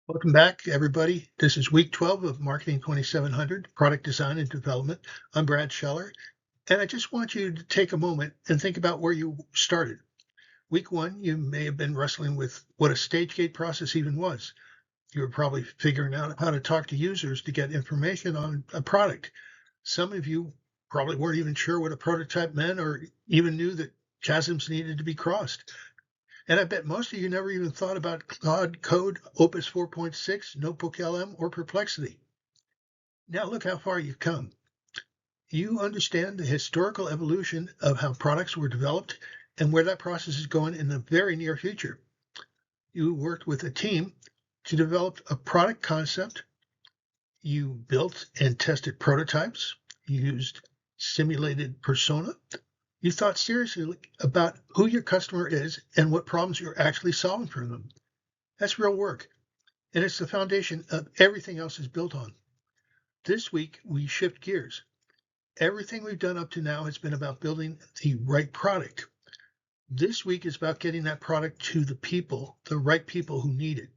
Welcome back, everybody. This is week 12 of Marketing 2700, Product Design and Development. I'm Brad Scheller, and I just want you to take a moment and think about where you started. Week 1, you may have been wrestling with what a stage gate process even was. You were probably figuring out how to talk to users to get information on a product. Some of you probably weren't even sure what a prototype meant or even knew that chasms needed to be crossed. And I bet most of you never even thought about Claude Code, Opus 4.6, Notebook LM, or Perplexity. Now look how far you've come. You understand the historical evolution of how products were developed and where that process is going in the very near future. You worked with a team to develop a product concept. You built and tested prototypes. You used simulated persona. You thought seriously about who your customer is and what problems you're actually solving for them. That's real work, and it's the foundation of everything else is built on. This week, we shift gears. Everything we've done up to now has been about building the right product. This week is about getting that product to the people, the right people who need it.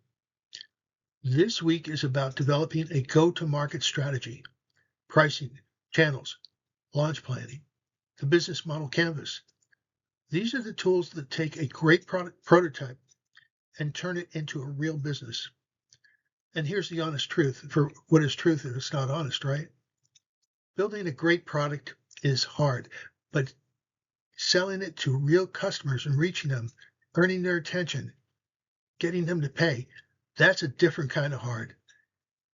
This week is about developing a go-to-market strategy, pricing, channels, launch planning, the business model canvas. These are the tools that take a great product prototype and turn it into a real business. And here's the honest truth. For what is truth if it's not honest, right? Building a great product is hard, but selling it to real customers and reaching them, earning their attention, getting them to pay, that's a different kind of hard.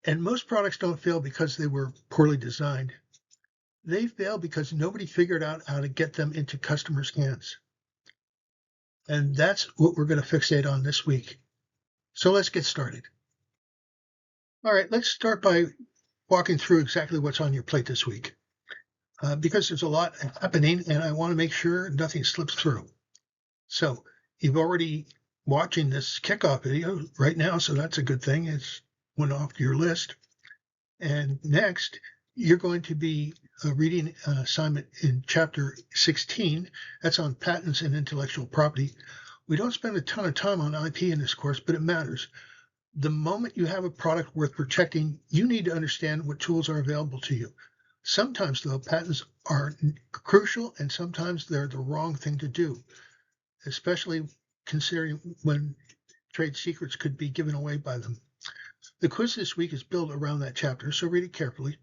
And most products don't fail because they were poorly designed. They fail because nobody figured out how to get them into customers' hands. And that's what we're going to fixate on this week. So let's get started. All right, let's start by walking through exactly what's on your plate this week. Because there's a lot happening and I want to make sure nothing slips through. So you've already watching this kickoff video right now, so that's a good thing. It's went off your list. And next, you're going to be reading an assignment in chapter 16. That's on patents and intellectual property. We don't spend a ton of time on IP in this course, but it matters. The moment you have a product worth protecting, you need to understand what tools are available to you. Sometimes, though, patents are crucial, and sometimes they're the wrong thing to do, especially considering when trade secrets could be given away by them. The quiz this week is built around that chapter, so read it carefully.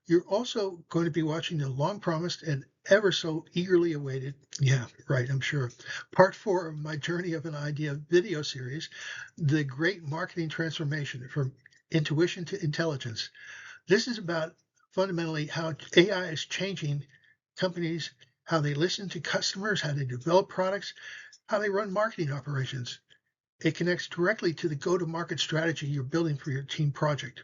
You're also going to be watching the long-promised and ever so eagerly awaited, yeah, right, I'm sure, part 4 of my Journey of an Idea video series, The Great Marketing Transformation from Intuition to Intelligence. This is about fundamentally how AI is changing companies, how they listen to customers, how they develop products, how they run marketing operations. It connects directly to the go-to-market strategy you're building for your team project.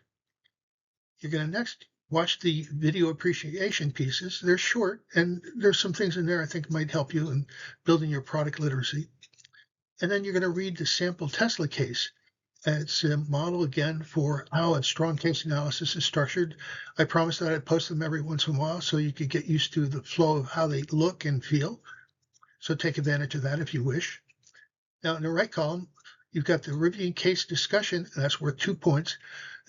You're going to next watch the video appreciation pieces. They're short, and there's some things in there I think might help you in building your product literacy. And then you're going to read the sample Tesla case. It's a model, again, for how a strong case analysis is structured. I promised that I'd post them every once in a while so you could get used to the flow of how they look and feel. So take advantage of that if you wish. Now, in the right column, you've got the reviewing case discussion, and that's worth 2 points.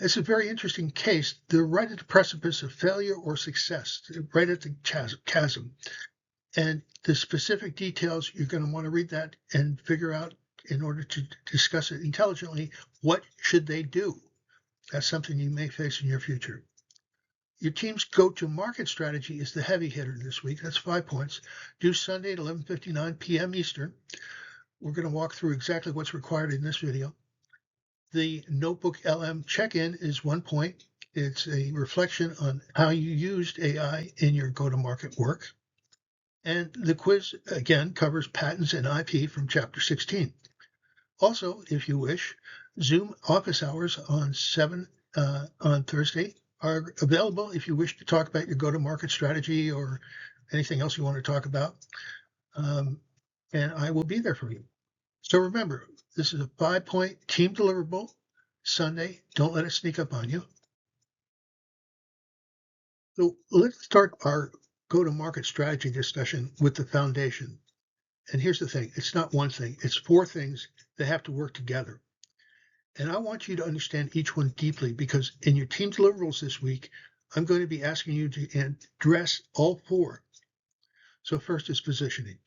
It's a very interesting case. They're right at the precipice of failure or success, right at the chasm. And the specific details, you're going to want to read that and figure out, in order to discuss it intelligently, what should they do? That's something you may face in your future. Your team's go-to-market strategy is the heavy hitter this week. That's 5 points. Due Sunday at 11:59 p.m. Eastern. We're going to walk through exactly what's required in this video. The Notebook LM check-in is 1 point. It's a reflection on how you used AI in your go-to-market work. And the quiz, again, covers patents and IP from chapter 16. Also, if you wish, Zoom office hours on Thursday are available if you wish to talk about your go-to-market strategy or anything else you want to talk about. And I will be there for you. So remember, this is a 5-point team deliverable Sunday. Don't let it sneak up on you. So let's start our go-to-market strategy discussion with the foundation. And here's the thing. It's not one thing. It's 4 things that have to work together. And I want you to understand each one deeply because in your team deliverables this week, I'm going to be asking you to address all four. So first is positioning.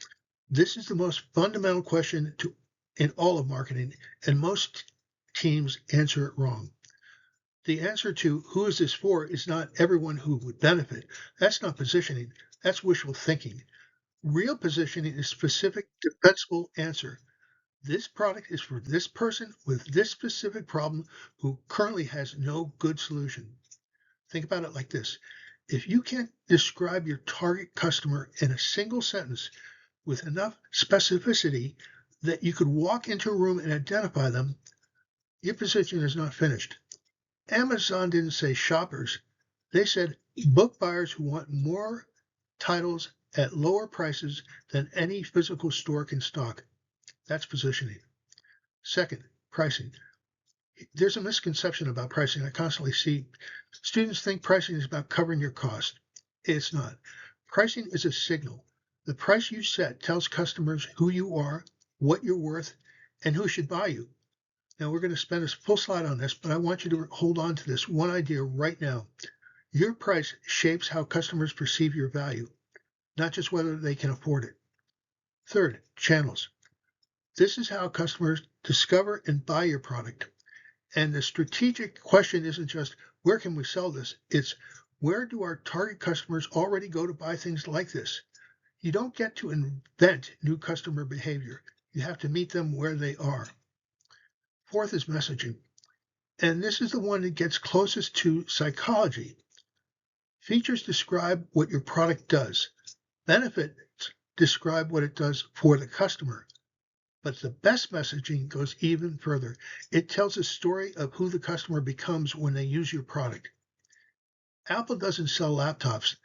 This is the most fundamental question in all of marketing, and most teams answer it wrong. The answer to who is this for is not everyone who would benefit. That's not positioning. That's wishful thinking. Real positioning is specific, defensible answer. This product is for this person with this specific problem who currently has no good solution. Think about it like this. If you can't describe your target customer in a single sentence with enough specificity that you could walk into a room and identify them, your position is not finished. Amazon didn't say shoppers. They said book buyers who want more titles at lower prices than any physical store can stock. That's positioning. Second, pricing. There's a misconception about pricing. I constantly see students think pricing is about covering your cost. It's not. Pricing is a signal. The price you set tells customers who you are, what you're worth, and who should buy you. Now, we're going to spend a full slide on this, but I want you to hold on to this one idea right now. Your price shapes how customers perceive your value, not just whether they can afford it. Third, channels. This is how customers discover and buy your product. And the strategic question isn't just where can we sell this? It's where do our target customers already go to buy things like this? You don't get to invent new customer behavior. You have to meet them where they are. Fourth is messaging. And this is the one that gets closest to psychology. Features describe what your product does. Benefits describe what it does for the customer. But the best messaging goes even further. It tells a story of who the customer becomes when they use your product. Apple doesn't sell laptops.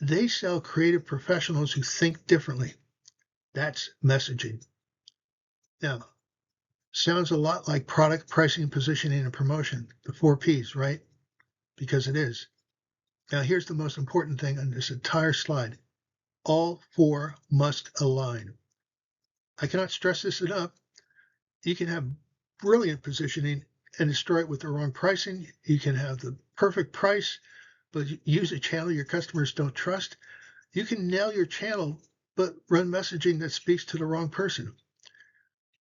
They sell creative professionals who think differently. That's messaging. Now, sounds a lot like product, pricing, positioning, and promotion, the 4 Ps, right? Because it is. Now, here's the most important thing on this entire slide. All four must align. I cannot stress this enough. You can have brilliant positioning and destroy it with the wrong pricing. You can have the perfect price, but use a channel your customers don't trust. You can nail your channel, but run messaging that speaks to the wrong person.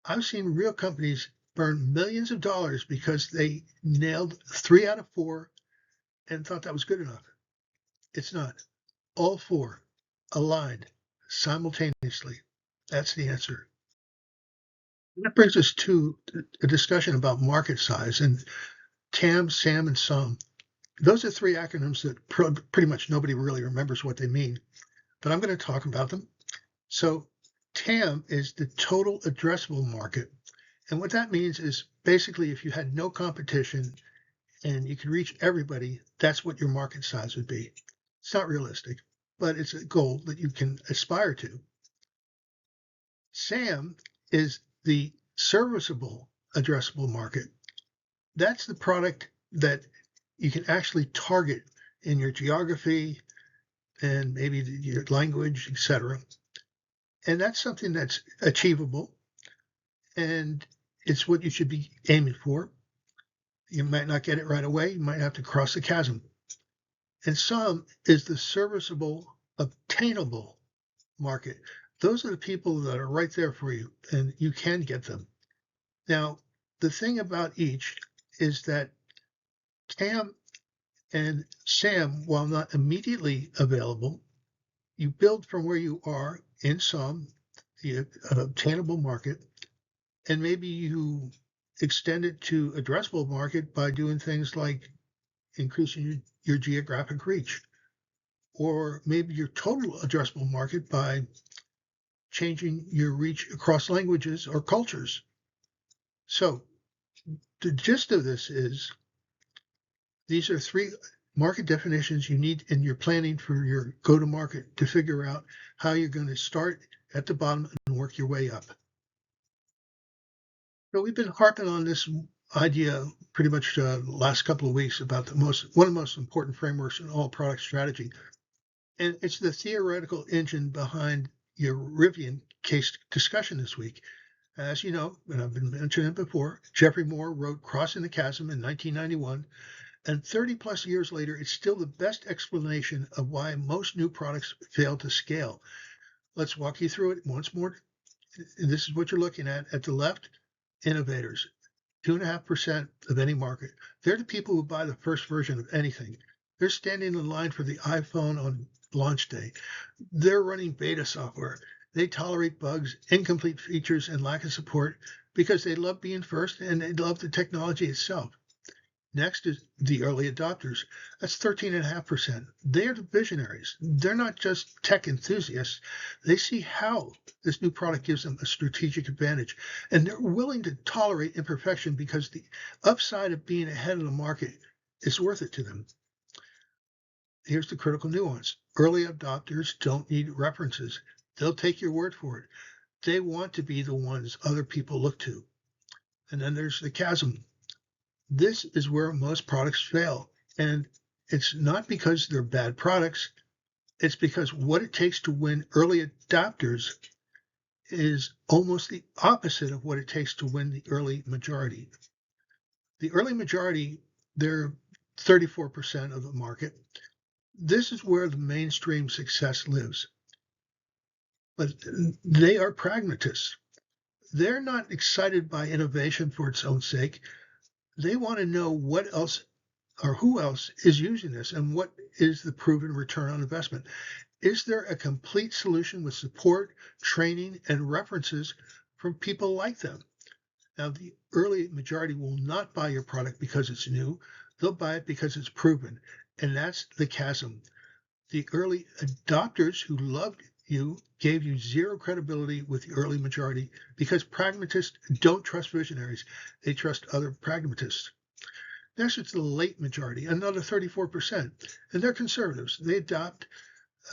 I've seen real companies burn millions of dollars because they nailed 3 out of 4 and thought that was good enough. It's not. All 4 aligned simultaneously. That's the answer. That brings us to a discussion about market size and TAM, SAM, and SOM. Those are 3 acronyms that pretty much nobody really remembers what they mean, but I'm going to talk about them. So TAM is the total addressable market. And what that means is basically if you had no competition and you could reach everybody, that's what your market size would be. It's not realistic, but it's a goal that you can aspire to. SAM is the serviceable addressable market. That's the product that you can actually target in your geography and maybe your language, etc. And that's something that's achievable, and it's what you should be aiming for. You might not get it right away. You might have to cross the chasm. And SOM is the serviceable, obtainable market. Those are the people that are right there for you, and you can get them. Now, the thing about each is that TAM and SAM, while not immediately available, you build from where you are in SOM, the obtainable market, and maybe you extend it to addressable market by doing things like increasing your geographic reach, or maybe your total addressable market by changing your reach across languages or cultures. So the gist of this is these are 3 market definitions you need in your planning for your go-to-market to figure out how you're going to start at the bottom and work your way up. So we've been harping on this idea pretty much the last couple of weeks about one of the most important frameworks in all product strategy. And it's the theoretical engine behind your Rivian case discussion this week. As you know, and I've been mentioning it before, Geoffrey wrote Crossing the Chasm in 1991, and 30 plus years later, it's still the best explanation of why most new products fail to scale. Let's walk you through it once more. This is what you're looking at the left, innovators. 2.5% of any market. They're the people who buy the first version of anything. They're standing in line for the iPhone on launch day. They're running beta software. They tolerate bugs, incomplete features, and lack of support because they love being first and they love the technology itself. Next is the early adopters. That's 13.5%. They're the visionaries. They're not just tech enthusiasts. They see how this new product gives them a strategic advantage, and they're willing to tolerate imperfection because the upside of being ahead of the market is worth it to them. Here's the critical nuance. Early adopters don't need references. They'll take your word for it. They want to be the ones other people look to. And then there's the chasm. This is where most products fail. And it's not because they're bad products. It's because what it takes to win early adopters is almost the opposite of what it takes to win the early majority. The early majority, they're 34% of the market. This is where the mainstream success lives. But they are pragmatists. They're not excited by innovation for its own sake. They want to know what else or who else is using this and what is the proven return on investment. Is there a complete solution with support, training, and references from people like them? Now, the early majority will not buy your product because it's new. They'll buy it because it's proven. And that's the chasm. The early adopters who loved you gave you zero credibility with the early majority because pragmatists don't trust visionaries. They trust other pragmatists. Next, it's the late majority, another 34%. And they're conservatives. They adopt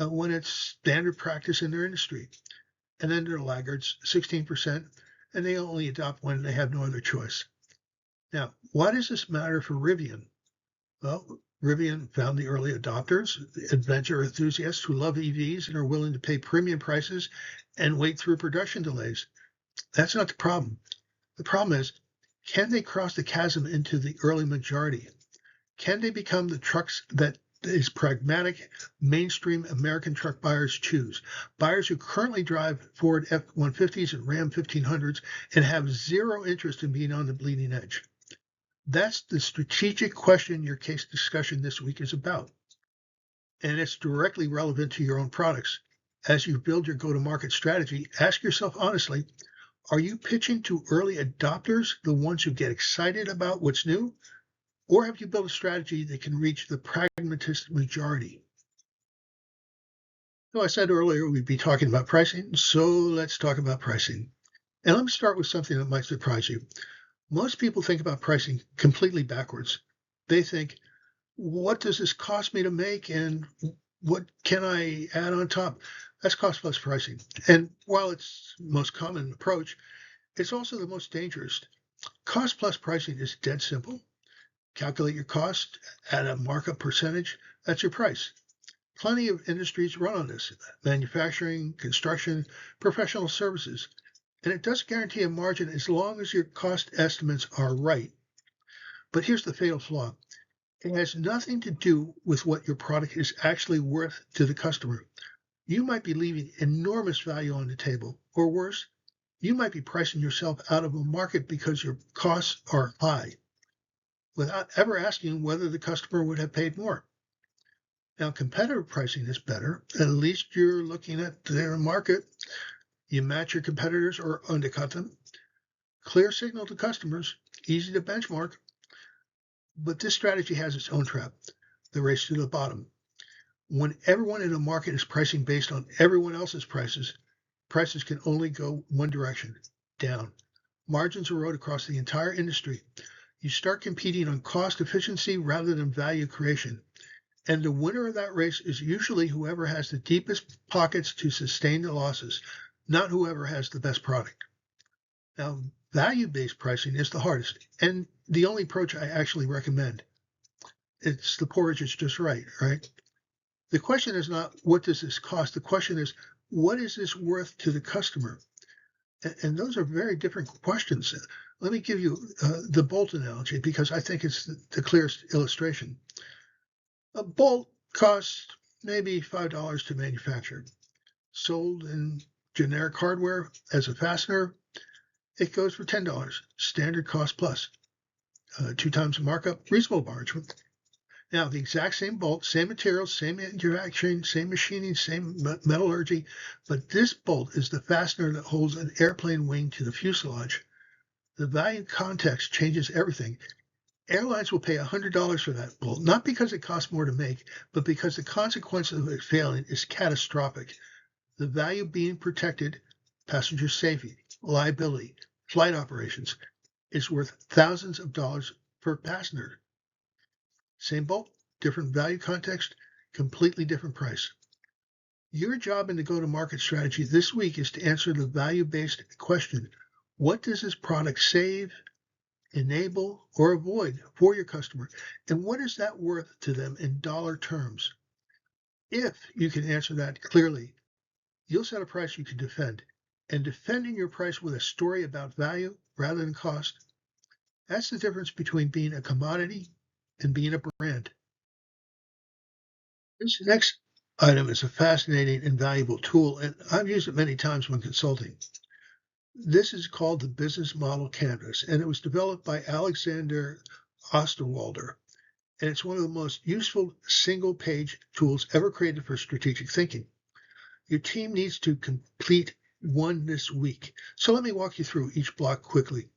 when it's standard practice in their industry. And then they're laggards, 16%, and they only adopt when they have no other choice. Now, why does this matter for Rivian? Well, Rivian found the early adopters, the adventure enthusiasts who love EVs and are willing to pay premium prices and wait through production delays. That's not the problem. The problem is, can they cross the chasm into the early majority? Can they become the trucks that is pragmatic, mainstream American truck buyers choose? Buyers who currently drive Ford F-150s and Ram 1500s and have zero interest in being on the bleeding edge. That's the strategic question your case discussion this week is about. And it's directly relevant to your own products. As you build your go-to-market strategy, ask yourself honestly, are you pitching to early adopters, the ones who get excited about what's new? Or have you built a strategy that can reach the pragmatist majority? So I said earlier we'd be talking about pricing, so let's talk about pricing. And let me start with something that might surprise you. Most people think about pricing completely backwards. They think, what does this cost me to make and what can I add on top? That's cost plus pricing. And while it's the most common approach, it's also the most dangerous. Cost plus pricing is dead simple. Calculate your cost, add a markup percentage, that's your price. Plenty of industries run on this: manufacturing, construction, professional services. And it does guarantee a margin as long as your cost estimates are right. But here's the fatal flaw. It has nothing to do with what your product is actually worth to the customer. You might be leaving enormous value on the table, or worse, you might be pricing yourself out of a market because your costs are high, without ever asking whether the customer would have paid more. Now, competitive pricing is better. At least you're looking at their market. You match your competitors or undercut them. Clear signal to customers, easy to benchmark. But this strategy has its own trap, the race to the bottom. When everyone in a market is pricing based on everyone else's prices, prices can only go one direction, down. Margins erode across the entire industry. You start competing on cost efficiency rather than value creation. And the winner of that race is usually whoever has the deepest pockets to sustain the losses, not whoever has the best product. Now, value-based pricing is the hardest and the only approach I actually recommend. It's the porridge is just right? The question is not, what does this cost? The question is, what is this worth to the customer? And those are very different questions. Let me give you the bolt analogy because I think it's the clearest illustration. A bolt costs maybe $5 to manufacture. Sold in generic hardware as a fastener, it goes for $10, standard cost plus. 2 times the markup, reasonable margin. Now, the exact same bolt, same materials, same manufacturing, same machining, same metallurgy, but this bolt is the fastener that holds an airplane wing to the fuselage. The value context changes everything. Airlines will pay $100 for that bolt, not because it costs more to make, but because the consequence of it failing is catastrophic. The value being protected, passenger safety, liability, flight operations, is worth thousands of dollars per passenger. Same bolt, different value context, completely different price. Your job in the go-to-market strategy this week is to answer the value-based question: what does this product save, enable, or avoid for your customer, and what is that worth to them in dollar terms? If you can answer that clearly, you'll set a price you can defend. And defending your price with a story about value rather than cost, that's the difference between being a commodity and being a brand. This next item is a fascinating and valuable tool, and I've used it many times when consulting. This is called the Business Model Canvas, and it was developed by Alexander Osterwalder. And it's one of the most useful single-page tools ever created for strategic thinking. Your team needs to complete one this week. So let me walk you through each block quickly.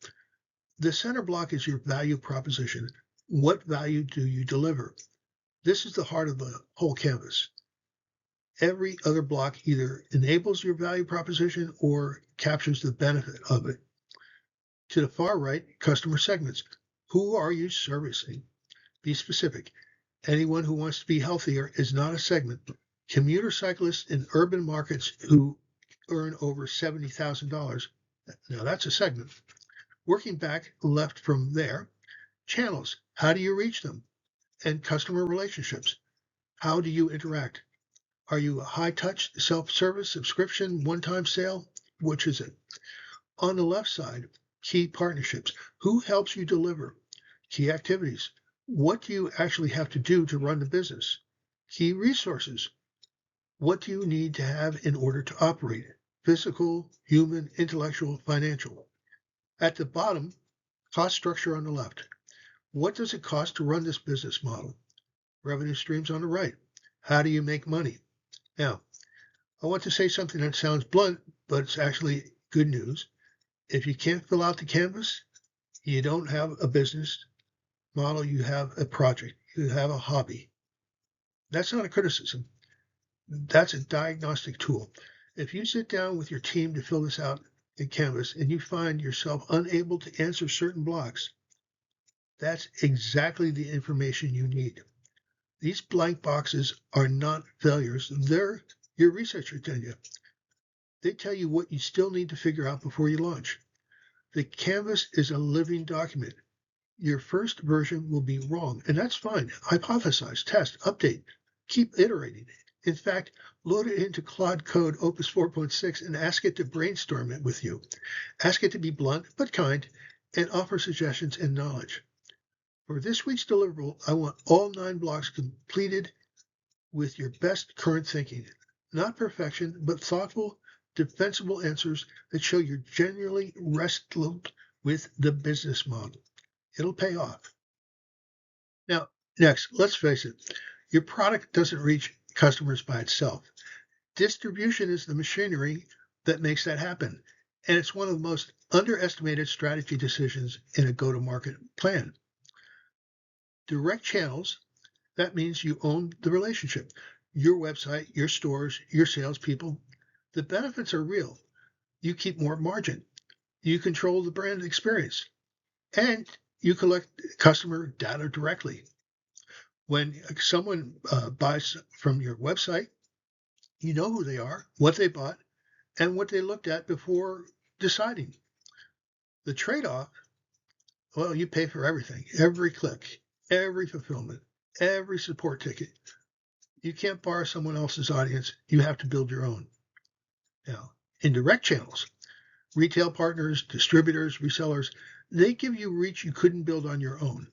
The center block is your value proposition. What value do you deliver? This is the heart of the whole canvas. Every other block either enables your value proposition or captures the benefit of it. To the far right, customer segments. Who are you servicing? Be specific. Anyone who wants to be healthier is not a segment. Commuter cyclists in urban markets who earn over $70,000, now that's a segment. Working back left from there, channels. How do you reach them? And customer relationships. How do you interact? Are you a high-touch, self-service, subscription, one-time sale? Which is it? On the left side, key partnerships. Who helps you deliver? Key activities. What do you actually have to do to run the business? Key resources. What do you need to have in order to operate? Physical, human, intellectual, financial. At the bottom, cost structure on the left. What does it cost to run this business model? Revenue streams on the right. How do you make money? Now, I want to say something that sounds blunt, but it's actually good news. If you can't fill out the canvas, you don't have a business model, you have a project, you have a hobby. That's not a criticism. That's a diagnostic tool. If you sit down with your team to fill this out in Canvas and you find yourself unable to answer certain blocks, that's exactly the information you need. These blank boxes are not failures. They're your research agenda. They tell you what you still need to figure out before you launch. The Canvas is a living document. Your first version will be wrong, and that's fine. Hypothesize, test, update, keep iterating. In fact, load it into Claude Code Opus 4.6 and ask it to brainstorm it with you. Ask it to be blunt but kind and offer suggestions and knowledge. For this week's deliverable, I want all 9 blocks completed with your best current thinking. Not perfection, but thoughtful, defensible answers that show you're genuinely wrestled with the business model. It'll pay off. Now, next, let's face it, your product doesn't reach customers by itself. Distribution is the machinery that makes that happen. And it's one of the most underestimated strategy decisions in a go-to-market plan. Direct channels, that means you own the relationship. Your website, your stores, your salespeople. The benefits are real. You keep more margin. You control the brand experience. And you collect customer data directly. When someone buys from your website, you know who they are, what they bought, and what they looked at before deciding. The trade-off, well, you pay for everything, every click, every fulfillment, every support ticket. You can't borrow someone else's audience. You have to build your own. Now, indirect channels, Retail partners, distributors, resellers, they give you reach you couldn't build on your own.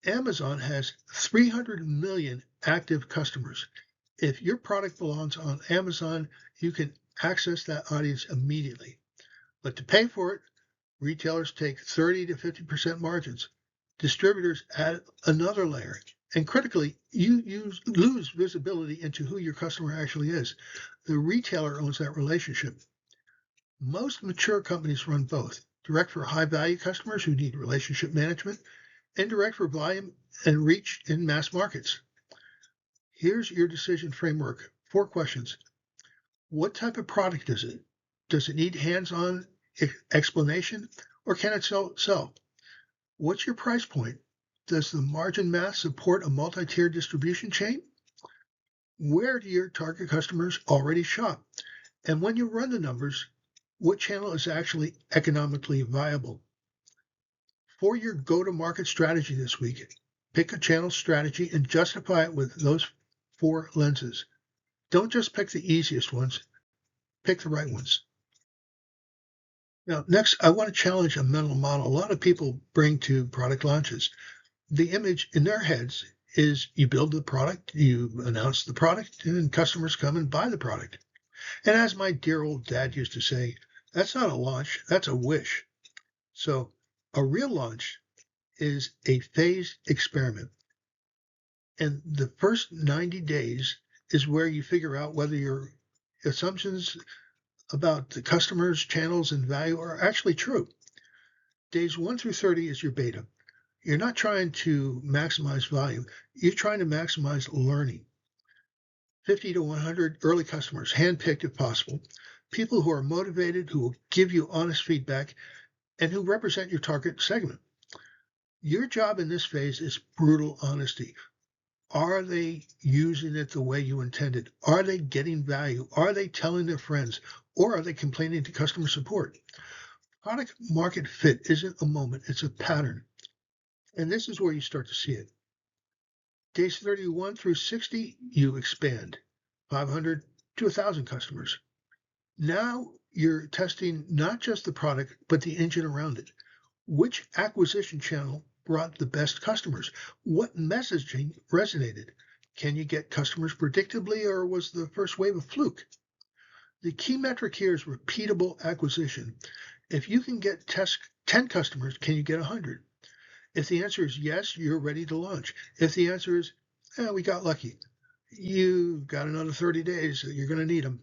Amazon has 300 million active customers. If your product belongs on Amazon, you can access that audience immediately. But to pay for it, retailers take 30 to 50% margins. Distributors add another layer. And critically, you lose visibility into who your customer actually is. The retailer owns that relationship. Most mature companies run both: direct for high value customers who need relationship management, and direct for volume and reach in mass markets. Here's your decision framework. 4 questions. What type of product is it? Does it need hands-on explanation, or can it sell? What's your price point? Does the margin math support a multi-tier distribution chain? Where do your target customers already shop? And when you run the numbers, what channel is actually economically viable? For your go-to-market strategy this week, pick a channel strategy and justify it with those 4 lenses. Don't just pick the easiest ones, pick the right ones. Now, next, I want to challenge a mental model a lot of people bring to product launches. The image in their heads is you build the product, you announce the product, and then customers come and buy the product. And as my dear old dad used to say, that's not a launch, that's a wish. So a real launch is a phased experiment. And the first 90 days is where you figure out whether your assumptions about the customers, channels, and value are actually true. Days 1 through 30 is your beta. You're not trying to maximize volume. You're trying to maximize learning. 50 to 100 early customers, handpicked if possible, people who are motivated, who will give you honest feedback, and who represent your target segment. Your job in this phase is brutal honesty. Are they using it the way you intended? Are they getting value? Are they telling their friends? Or are they complaining to customer support? Product market fit isn't a moment, it's a pattern. And this is where you start to see it. Days 31 through 60, you expand 500 to 1,000 customers. Now you're testing not just the product, but the engine around it. Which acquisition channel brought the best customers? What messaging resonated? Can you get customers predictably, or was the first wave a fluke? The key metric here is repeatable acquisition. If you can get 10 customers, can you get 100? If the answer is yes, you're ready to launch. If the answer is, we got lucky, you've got another 30 days, you're going to need them.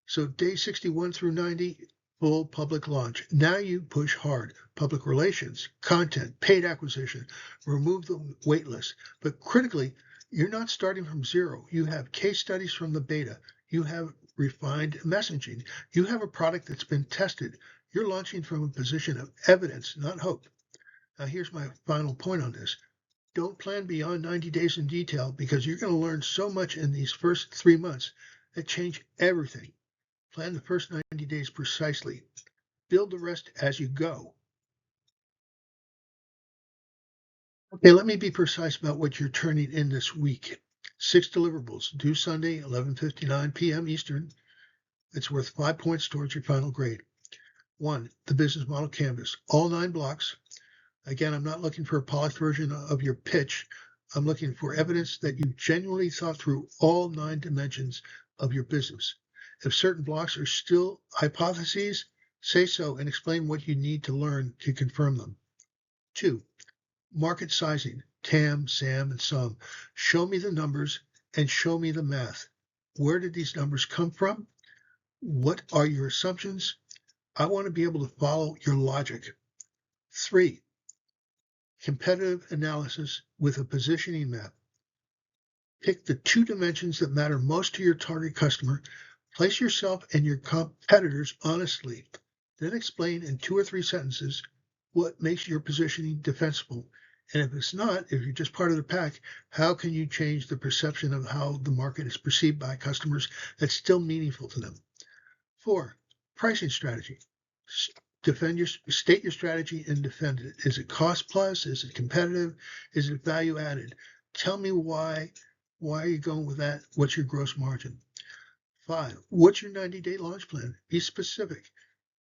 So day 61 through 90, full public launch. Now you push hard. Public relations, content, paid acquisition, remove the wait list. But critically, you're not starting from zero. You have case studies from the beta. You have refined messaging. You have a product that's been tested. You're launching from a position of evidence, not hope. Now here's my final point on this. Don't plan beyond 90 days in detail, because you're going to learn so much in these first 3 months that change everything. Plan the first 90 days precisely. Build the rest as you go. Okay, let me be precise about what you're turning in this week. 6 deliverables, due Sunday, 11:59 p.m. Eastern. It's worth 5 points towards your final grade. 1, the business model canvas, all 9 blocks. Again, I'm not looking for a polished version of your pitch. I'm looking for evidence that you genuinely thought through all 9 dimensions of your business. If certain blocks are still hypotheses, say so and explain what you need to learn to confirm them. 2, market sizing, TAM, SAM, and SUM. Show me the numbers and show me the math. Where did these numbers come from? What are your assumptions? I want to be able to follow your logic. 3, competitive analysis with a positioning map. Pick the 2 dimensions that matter most to your target customer. Place yourself and your competitors honestly. Then explain in 2 or 3 sentences what makes your positioning defensible. And if it's not, if you're just part of the pack, how can you change the perception of how the market is perceived by customers that's still meaningful to them? 4, pricing strategy. State your strategy and defend it. Is it cost plus? Is it competitive? Is it value added? Tell me why. Why are you going with that? What's your gross margin? 5, what's your 90-day launch plan? Be specific.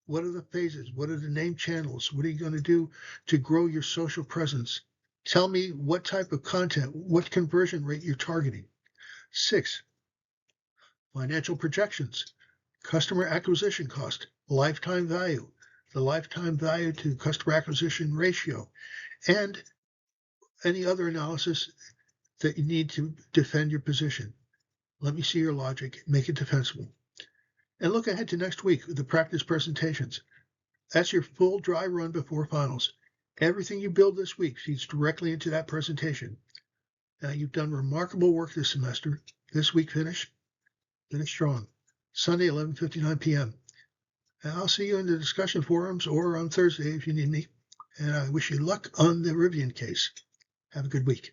What are the phases? What are the named channels? What are you going to do to grow your social presence? Tell me what type of content, what conversion rate you're targeting. 6, financial projections, customer acquisition cost, lifetime value, the lifetime value to customer acquisition ratio, and any other analysis that you need to defend your position. Let me see your logic, make it defensible. And look ahead to next week with the practice presentations. That's your full dry run before finals. Everything you build this week feeds directly into that presentation. Now, you've done remarkable work this semester. This week finish strong. Sunday, 11:59 p.m. And I'll see you in the discussion forums or on Thursday if you need me. And I wish you luck on the Rivian case. Have a good week.